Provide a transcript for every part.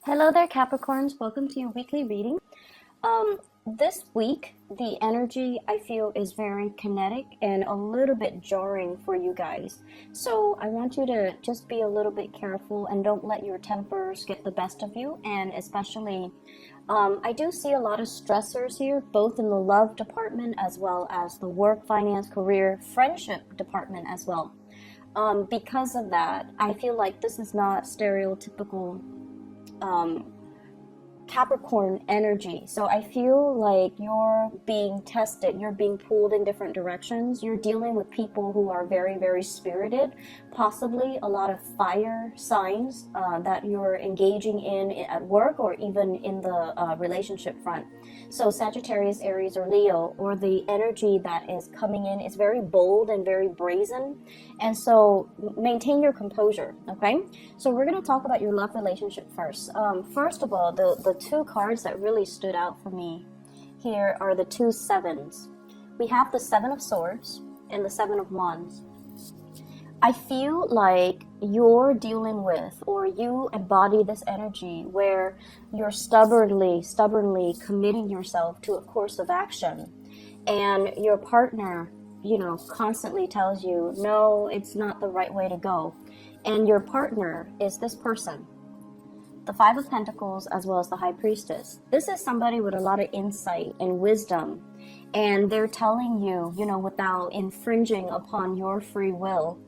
Hello there, Capricorns. Welcome to your weekly reading. This week, the energy I feel is very kinetic and a little bit jarring for you guys. So I want you to just be a little bit careful and don't let your tempers get the best of you. And especially, I do see a lot of stressors here, both in the love department as well as the work, finance, career, friendship department as well. Because of that, I feel like this is not stereotypical um, Capricorn energy. So I feel like you're being tested, you're being pulled in different directions. You're dealing with people who are very, very spirited, possibly a lot of fire signs that you're engaging in at work or even in the relationship front. So Sagittarius, Aries, or Leo, or the energy that is coming in is very bold and very brazen. And so maintain your composure, okay? So we're going to talk about your love relationship first. First of all, the two cards that really stood out for me here are the two sevens. We have the Seven of Swords and the Seven of Wands. I feel like you're dealing with, or you embody this energy where you're stubbornly committing yourself to a course of action, and your partner, constantly tells you, no, it's not the right way to go. And your partner is this person, the Five of Pentacles as well as the High Priestess. This is somebody with a lot of insight and wisdom, and they're telling you, without infringing upon your free will,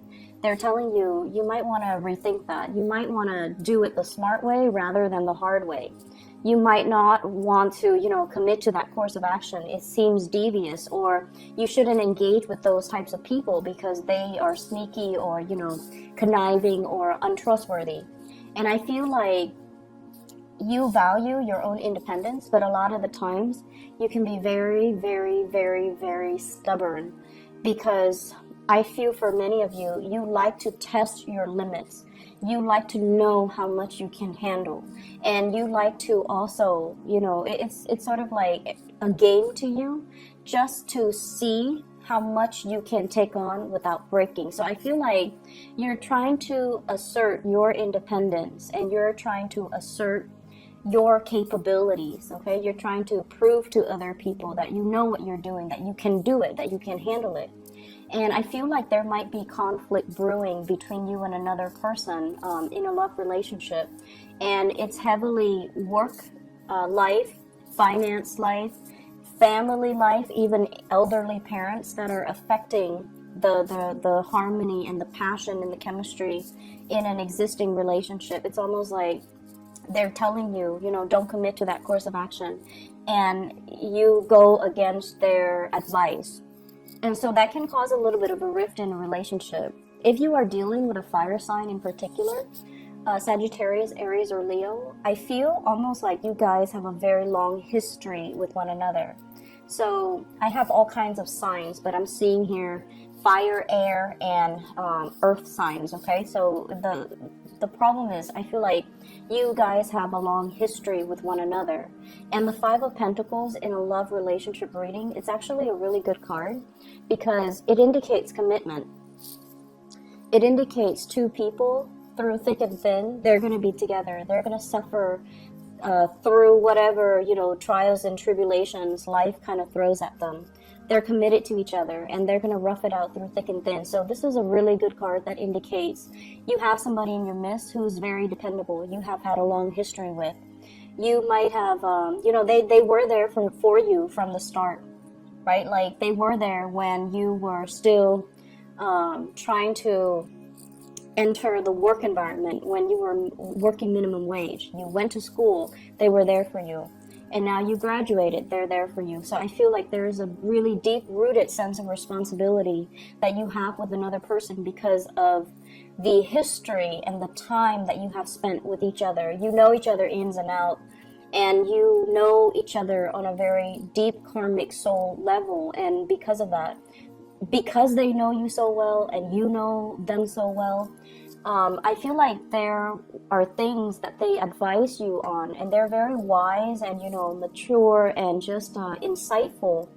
they're telling you, you might want to rethink that. You might want to do it the smart way rather than the hard way. You might not want to, commit to that course of action. It seems devious, or you shouldn't engage with those types of people because they are sneaky or, conniving or untrustworthy. And I feel like you value your own independence, but a lot of the times you can be very, very, very, very stubborn, because I feel for many of you, you like to test your limits. You like to know how much you can handle. And you like to also, it's sort of like a game to you, just to see how much you can take on without breaking. So I feel like you're trying to assert your independence, and you're trying to assert your capabilities, okay? You're trying to prove to other people that you know what you're doing, that you can do it, that you can handle it. And I feel like there might be conflict brewing between you and another person in a love relationship. And it's heavily work life, finance life, family life, even elderly parents that are affecting the harmony and the passion and the chemistry in an existing relationship. It's almost like they're telling you, don't commit to that course of action, and you go against their advice. And so that can cause a little bit of a rift in a relationship. If you are dealing with a fire sign in particular, Sagittarius, Aries, or Leo, I feel almost like you guys have a very long history with one another. So I have all kinds of signs, but I'm seeing here fire, air, and earth signs, okay? So the problem is, I feel like you guys have a long history with one another. And the Five of Pentacles in a love relationship reading, it's actually a really good card because it indicates commitment. It indicates two people through thick and thin, they're going to be together. They're going to suffer through whatever, trials and tribulations life kind of throws at them. They're committed to each other, and they're going to rough it out through thick and thin. So this is a really good card that indicates you have somebody in your midst who's very dependable. You have had a long history with. You might have, they were there for you from the start, right? Like they were there when you were still trying to enter the work environment, when you were working minimum wage. You went to school, they were there for you. And now you graduated, they're there for you. So I feel like there is a really deep-rooted sense of responsibility that you have with another person because of the history and the time that you have spent with each other. You know each other ins and out, and you know each other on a very deep karmic soul level. And because of that, because they know you so well and you know them so well, I feel like there are things that they advise you on, and they're very wise and, mature and just insightful.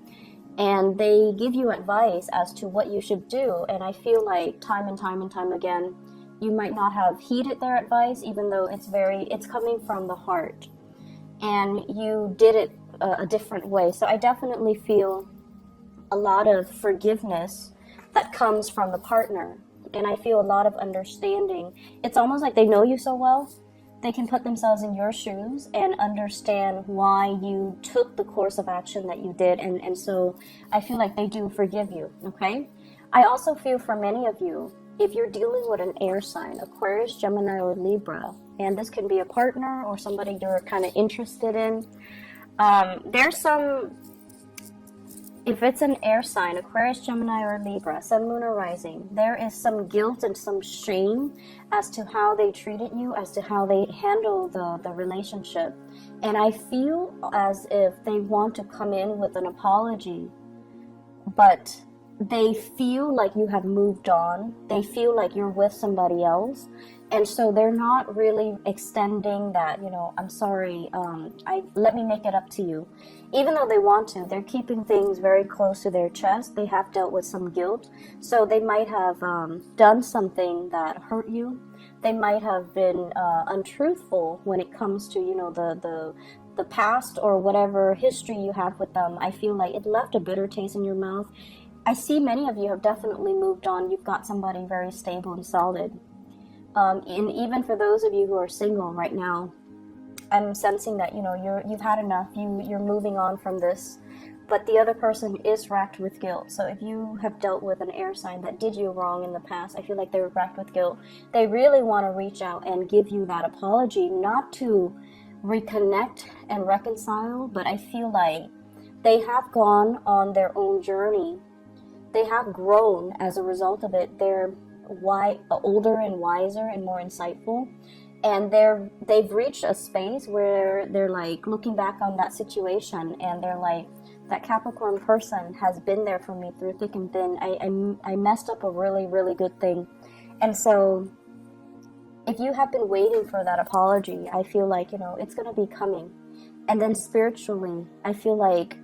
And they give you advice as to what you should do. And I feel like time and time and time again, you might not have heeded their advice, even though it's coming from the heart, and you did it a different way. So I definitely feel a lot of forgiveness that comes from the partner, and I feel a lot of understanding. It's almost like they know you so well, they can put themselves in your shoes and understand why you took the course of action that you did, and so I feel like they do forgive you, okay? I also feel for many of you, if you're dealing with an air sign, Aquarius, Gemini, or Libra, and this can be a partner or somebody you're kind of interested in, there's some, if it's an air sign, Aquarius, Gemini, or Libra, Sun, Moon, or Rising, there is some guilt and some shame as to how they treated you, as to how they handle the relationship. And I feel as if they want to come in with an apology, but they feel like you have moved on. They feel like you're with somebody else. And so they're not really extending that, I'm sorry, let me make it up to you. Even though they want to, they're keeping things very close to their chest. They have dealt with some guilt. So they might have done something that hurt you. They might have been untruthful when it comes to, the past or whatever history you have with them. I feel like it left a bitter taste in your mouth. I see many of you have definitely moved on. You've got somebody very stable and solid. And even for those of you who are single right now, I'm sensing that, you've had enough. You're moving on from this. But the other person is racked with guilt. So if you have dealt with an air sign that did you wrong in the past, I feel like they're racked with guilt. They really want to reach out and give you that apology, not to reconnect and reconcile, but I feel like they have gone on their own journey. They have grown as a result of it. They're older and wiser and more insightful, and they've reached a space where they're like looking back on that situation, and they're like, that Capricorn person has been there for me through thick and thin. I messed up a really, really good thing. And so if you have been waiting for that apology, I feel like, it's going to be coming. And then spiritually, I feel like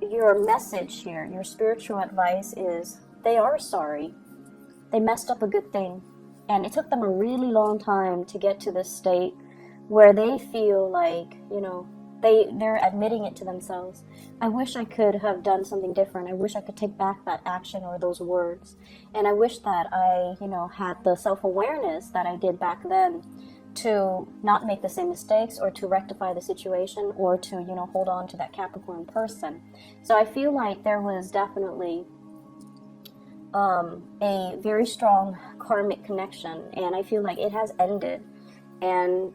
your message here, your spiritual advice is they are sorry. They messed up a good thing. And it took them a really long time to get to this state where they feel like, they're admitting it to themselves. I wish I could have done something different. I wish I could take back that action or those words. And I wish that I, had the self-awareness that I did back then to not make the same mistakes or to rectify the situation or to, hold on to that Capricorn person. So I feel like there was definitely a very strong karmic connection, and I feel like it has ended, and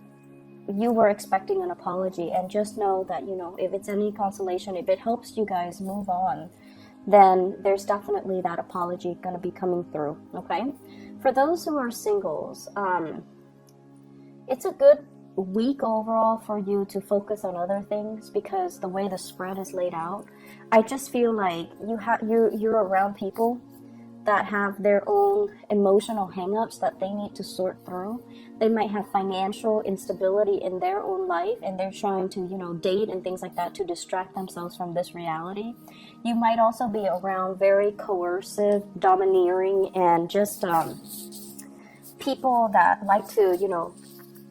you were expecting an apology. And just know that, if it's any consolation, if it helps you guys move on, then there's definitely that apology going to be coming through, okay? For those who are singles, it's a good week overall for you to focus on other things, because the way the spread is laid out, I just feel like you're around people that have their own emotional hangups that they need to sort through. They might have financial instability in their own life, and they're trying to, date and things like that to distract themselves from this reality. You might also be around very coercive, domineering, and just people that like to,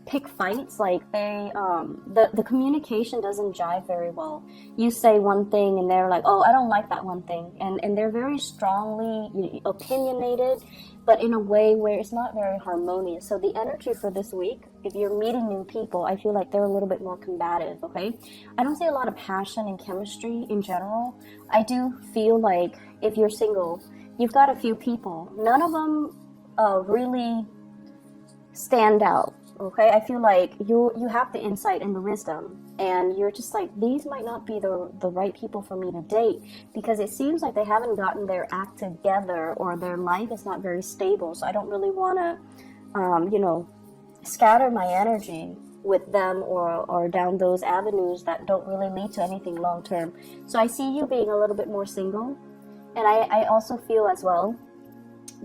pick fights. Like the communication doesn't jive very well. You say one thing and they're like, oh, I don't like that one thing, and they're very strongly opinionated, but in a way where it's not very harmonious. So the energy for this week, if you're meeting new people, I feel like they're a little bit more combative, okay? I don't see a lot of passion and chemistry in general. I do feel like if you're single, you've got a few people. None of them really stand out. Okay, I feel like you have the insight and the wisdom, and you're just like, these might not be the right people for me to date, because it seems like they haven't gotten their act together, or their life is not very stable. So I don't really want to, scatter my energy with them or down those avenues that don't really lead to anything long term. So I see you being a little bit more single, and I also feel as well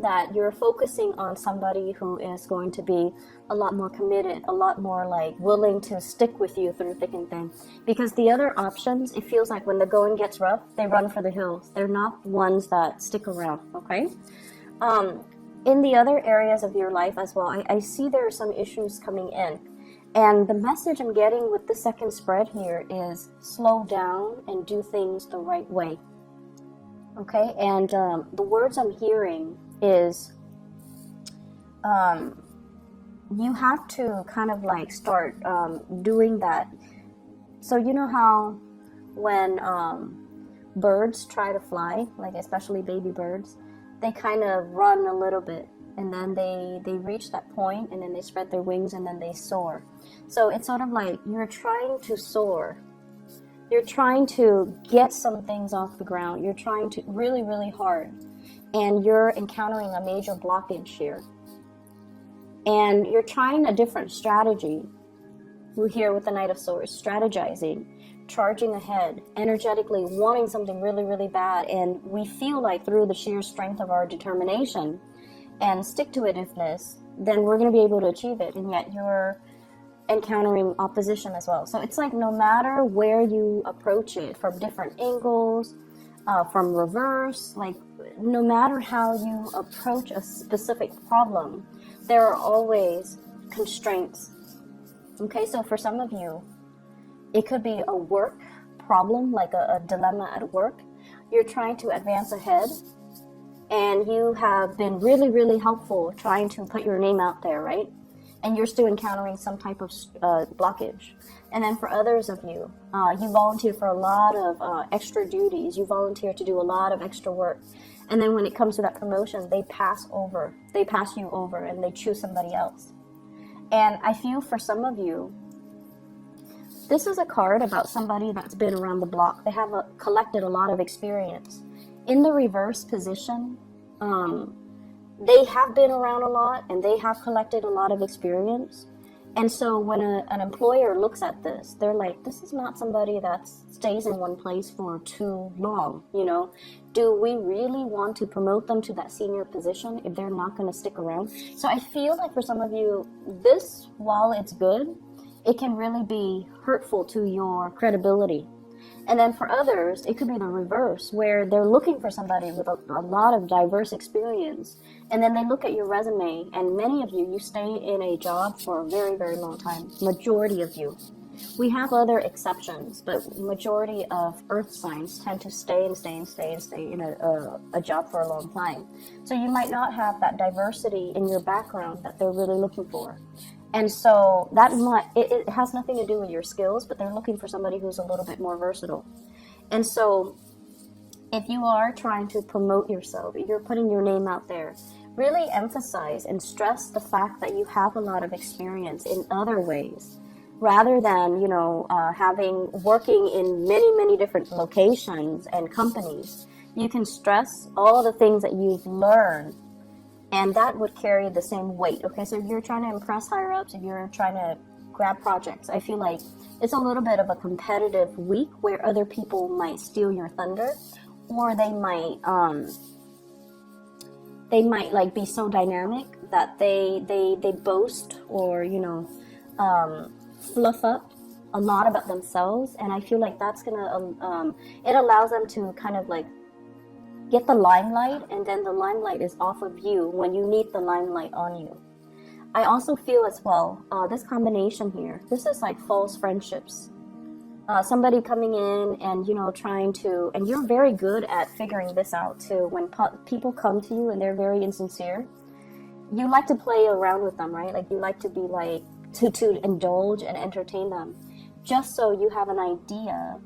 that you're focusing on somebody who is going to be a lot more committed, a lot more like willing to stick with you through thick and thin. Because the other options, it feels like when the going gets rough, they run for the hills. They're not ones that stick around, okay? in the other areas of your life as well, I see there are some issues coming in. And the message I'm getting with the second spread here is slow down and do things the right way. Okay, and the words I'm hearing is you have to kind of like start doing that. So you know how when birds try to fly, like especially baby birds, they kind of run a little bit and then they reach that point and then they spread their wings and then they soar. So it's sort of like you're trying to soar. You're trying to get some things off the ground. You're trying to really, really hard. And you're encountering a major blockage here. And you're trying a different strategy. We're here with the Knight of Swords, strategizing, charging ahead, energetically wanting something really, really bad. And we feel like through the sheer strength of our determination and stick-to-itiveness, then we're going to be able to achieve it. And yet you're encountering opposition as well. So it's like no matter where you approach it, from different angles, from reverse, like no matter how you approach a specific problem, there are always constraints. Okay, so for some of you, it could be a work problem, like a dilemma at work. You're trying to advance ahead, and you have been really, really helpful trying to put your name out there, right? And you're still encountering some type of blockage. And then for others of you, you volunteer for a lot of extra duties. You volunteer to do a lot of extra work. And then when it comes to that promotion, they pass you over, and they choose somebody else. And I feel for some of you, this is a card about somebody that's been around the block. They have collected a lot of experience. In the reverse position, they have been around a lot and they have collected a lot of experience. And so when an employer looks at this, they're like, this is not somebody that stays in one place for too long, you know? Do we really want to promote them to that senior position if they're not going to stick around? So I feel like for some of you, this, while it's good, it can really be hurtful to your credibility. And then for others, it could be the reverse, where they're looking for somebody with a lot of diverse experience. And then they look at your resume, and many of you stay in a job for a very, very long time. Majority of you. We have other exceptions, but majority of earth signs tend to stay in a job for a long time. So you might not have that diversity in your background that they're really looking for. And so it has nothing to do with your skills, but they're looking for somebody who's a little bit more versatile. And so if you are trying to promote yourself, you're putting your name out there, really emphasize and stress the fact that you have a lot of experience in other ways, rather than, working in many, many different locations and companies. You can stress all the things that you've learned, and that would carry the same weight. Okay, so if you're trying to impress higher ups, if you're trying to grab projects, I feel like it's a little bit of a competitive week where other people might steal your thunder, or they might like be so dynamic that they boast or fluff up a lot about themselves. And I feel like that's gonna it allows them to kind of like get the limelight, and then the limelight is off of you when you need the limelight on you. I also feel as well, this combination here, this is like false friendships. Somebody coming in and, trying to, and you're very good at figuring this out too. When people come to you and they're very insincere, you like to play around with them, right? Like you like to be like, to indulge and entertain them, just so you have an idea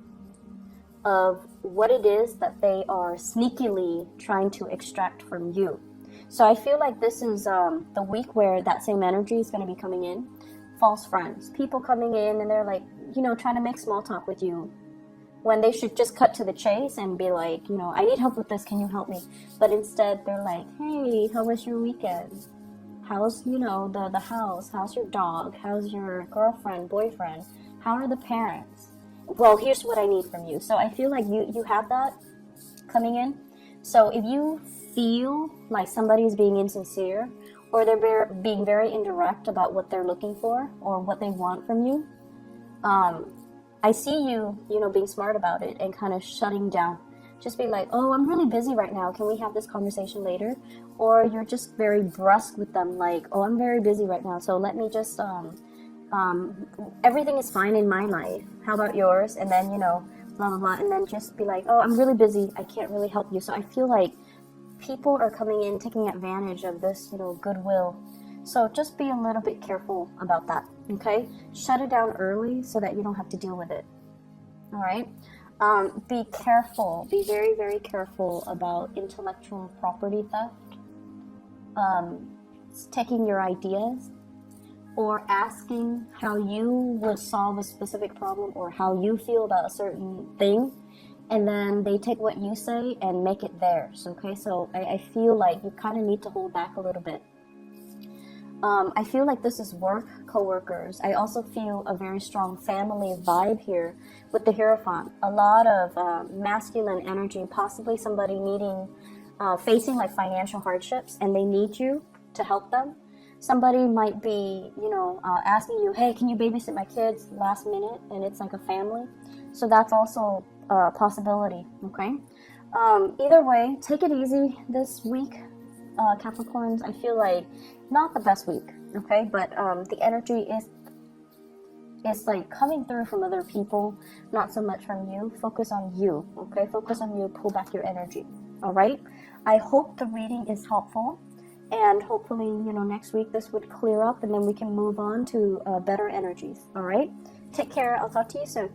of what it is that they are sneakily trying to extract from you. So I feel like this is the week where that same energy is going to be coming in. False friends, people coming in and they're like, trying to make small talk with you, when they should just cut to the chase and be like, I need help with this, can you help me? But instead they're like, hey, how was your weekend? How's, the house? How's your dog? How's your girlfriend, boyfriend? How are the parents? Well, here's what I need from you. So I feel like you have that coming in. So if you feel like somebody's being insincere, or they're being very indirect about what they're looking for or what they want from you, I see you, being smart about it and kind of shutting down. just be like, oh, I'm really busy right now, can we have this conversation later? Or you're just very brusque with them, like, oh, I'm very busy right now, so let me just everything is fine in my life, how about yours? And then, you know, blah blah blah, and then just be like, oh, I'm really busy, I can't really help you. So I feel like people are coming in taking advantage of this, you know, goodwill. So just be a little bit careful about that, okay? Shut it down early so that you don't have to deal with it. All right? Be careful, be very, very careful about intellectual property theft, taking your ideas, or asking how you would solve a specific problem or how you feel about a certain thing, and then they take what you say and make it theirs, okay? So I feel like you kind of need to hold back a little bit. I feel like this is work, co-workers. I also feel a very strong family vibe here with the Hierophant. A lot of masculine energy, possibly somebody facing like financial hardships, and they need you to help them. Somebody might be, you know, asking you, hey, can you babysit my kids last minute? And it's like a family. So that's also a possibility, okay? Either way, take it easy this week, Capricorns. I feel like not the best week, okay? But the energy is like coming through from other people, not so much from you. Focus on you, okay? Focus on you, pull back your energy, all right? I hope the reading is helpful. And hopefully, you know, next week this would clear up and then we can move on to better energies. All right? Take care. I'll talk to you soon.